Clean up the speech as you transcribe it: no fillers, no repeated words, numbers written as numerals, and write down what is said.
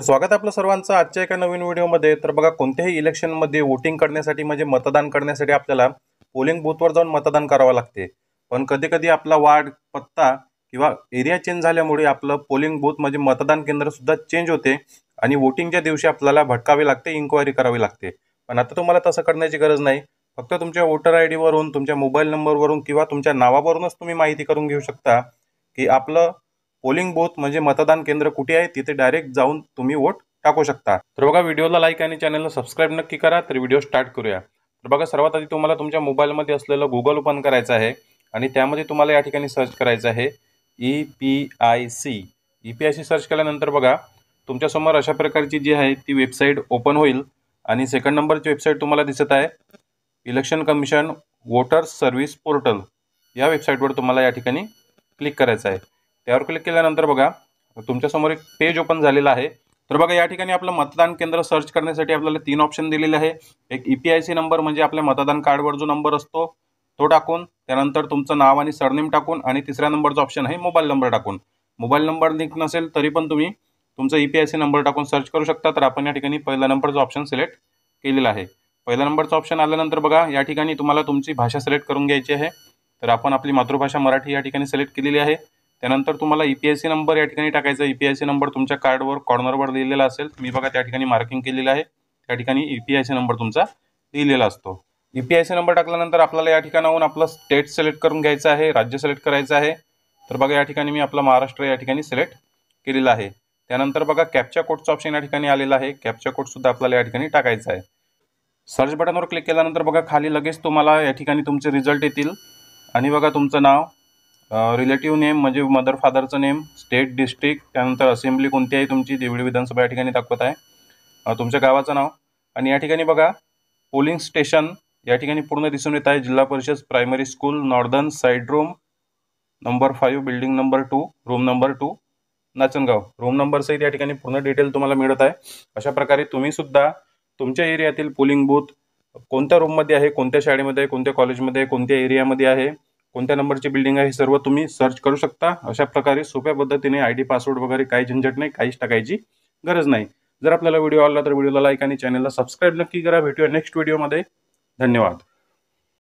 तर स्वागत आहे आपलं सर्वांचं आजच्या एका नवीन व्हिडिओमध्ये। तर बघा, कोणत्याही इलेक्शनमध्ये वोटिंग करण्यासाठी म्हणजे मतदान करण्यासाठी आपल्याला पोलिंग बूथवर जाऊन मतदान करावं लागते। पण कधी-कधी आपला वार्ड, पत्ता किंवा एरिया चेंज झाल्यामुळे आपलं पोलिंग बूथ म्हणजे मतदान केंद्र सुद्धा चेंज होते आणि वोटिंगच्या दिवशी आपल्याला भटकावे लागते, इन्क्वायरी करावी लागते। पण आता तुम्हाला तसं करण्याची गरज नाही। फक्त तुमच्या वोटर आयडी वरून, तुमच्या मोबाईल नंबरवरून किंवा तुमच्या नावावरूनच तुम्ही माहिती करून घेऊ शकता की आपलं पोलिंग बूथ म्हणजे मतदान केंद्र कुठे आहे, तिथे डायरेक्ट जाऊन तुम्ही वोट टाकू शकता। तर बघा, व्हिडिओला लाईक आणि चॅनलला सबस्क्राईब नक्की करा। तर व्हिडिओ स्टार्ट करूया। तर बघा, सर्वात आधी तुम्हाला तुमच्या मोबाईलमध्ये असलेलं गुगल ओपन करायचं आहे आणि त्यामध्ये तुम्हाला या ठिकाणी सर्च करायचं आहे EPIC। EPIC सर्च केल्यानंतर बघा, तुमच्यासमोर अशा प्रकारची जी आहे ती वेबसाईट ओपन होईल आणि सेकंड नंबरची वेबसाईट तुम्हाला दिसत आहे election commission voters service portal. या वेबसाईटवर तुम्हाला या ठिकाणी क्लिक करायचं आहे। त्यावर क्लिक केल्यानंतर बघा, तुमच्यासमोर एक पेज ओपन झालेलं आहे। तर बघा, या ठिकाणी आपलं मतदान केंद्र सर्च करण्यासाठी आपल्याला 3 ऑप्शन दिलेले आहे। एक EPIC नंबर म्हणजे आपल्या मतदान कार्डवर जो नंबर असतो तो टाकून, त्यानंतर तुमचं नाव आणि सरनेम टाकून, आणि तिसऱ्या नंबरचा ऑप्शन आहे मोबाईल नंबर टाकून। मोबाईल नंबर लिंक नसेल तरी पण तुम्ही तुमचा EPIC नंबर टाकून सर्च करू शकता। तर आपण या ठिकाणी पहिला नंबरचा ऑप्शन सिलेक्ट केलेला आहे। पहिला नंबरचा ऑप्शन आल्यानंतर बघा, या ठिकाणी तुम्हाला तुमची भाषा सिलेक्ट करून घ्यायची आहे। तर आपण आपली मातृभाषा मराठी या ठिकाणी सिलेक्ट केलेली आहे। त्यानंतर तुम्हाला EPIC नंबर या ठिकाणी टाकायचा। EPIC नंबर तुमच्या कार्डवर कॉर्नरवर लिहिलेला असेल, मी बघा त्या ठिकाणी मार्किंग केलेलं आहे, त्या ठिकाणी EPIC नंबर तुमचा लिहिलेला असतो। EPIC नंबर टाकल्यानंतर आपल्याला या ठिकाणाहून आपलं स्टेट सिलेक्ट करून घ्यायचं आहे, राज्य सिलेक्ट करायचं आहे। तर बघा, या ठिकाणी मी आपला महाराष्ट्र या ठिकाणी सिलेक्ट केलेला आहे। त्यानंतर बघा, कॅप्चा कोडचा ऑप्शन या ठिकाणी आलेला आहे, कॅप्चा कोड सुद्धा आपल्याला या ठिकाणी टाकायचा आहे। सर्च बटनवर क्लिक केल्यानंतर बघा, खाली लगेच तुम्हाला या ठिकाणी तुमचे रिझल्ट येतील आणि बघा, तुमचं नाव, रिलेटिव्ह नेम म्हणजे मदर फादरचं नेम, स्टेट, डिस्ट्रिक्ट, त्यानंतर असेंब्ली कोणती आहे तुमची, देवळी विधानसभा या ठिकाणी दाखवत आहे, तुमच्या गावाचं नाव, आणि या ठिकाणी बघा पोलिंग स्टेशन या ठिकाणी पूर्ण दिसून येत आहे। जिल्हा परिषद primary school northern side room number 5 building number 2 room number 2 Nachangaon, room number सहित या ठिकाणी पूर्ण डिटेल तुम्हाला मिळत आहे। अशा प्रकारे तुम्ही सुद्धा तुमच्या एरियातील पोलिंग बूथ कोणत्या रूममध्ये आहे, कोणत्या शाळेमध्ये आहे, कोणत्या कॉलेजमध्ये आहे, कोणत्या एरियामध्ये आहे, कोणत्या नंबरची बिल्डिंग आहे, हे सर्व तुम्ही सर्च करू शकता। अशा प्रकारे सोप्या पद्धतीने ID पासवर्ड वगैरे काही झंझट नाही, काहीच टाकायची गरज नाही। जर आपल्याला व्हिडिओ आवडला तर व्हिडिओला लाईक आणि चॅनलला सबस्क्राईब नक्की करा। भेटूया नेक्स्ट व्हिडिओमध्ये। धन्यवाद।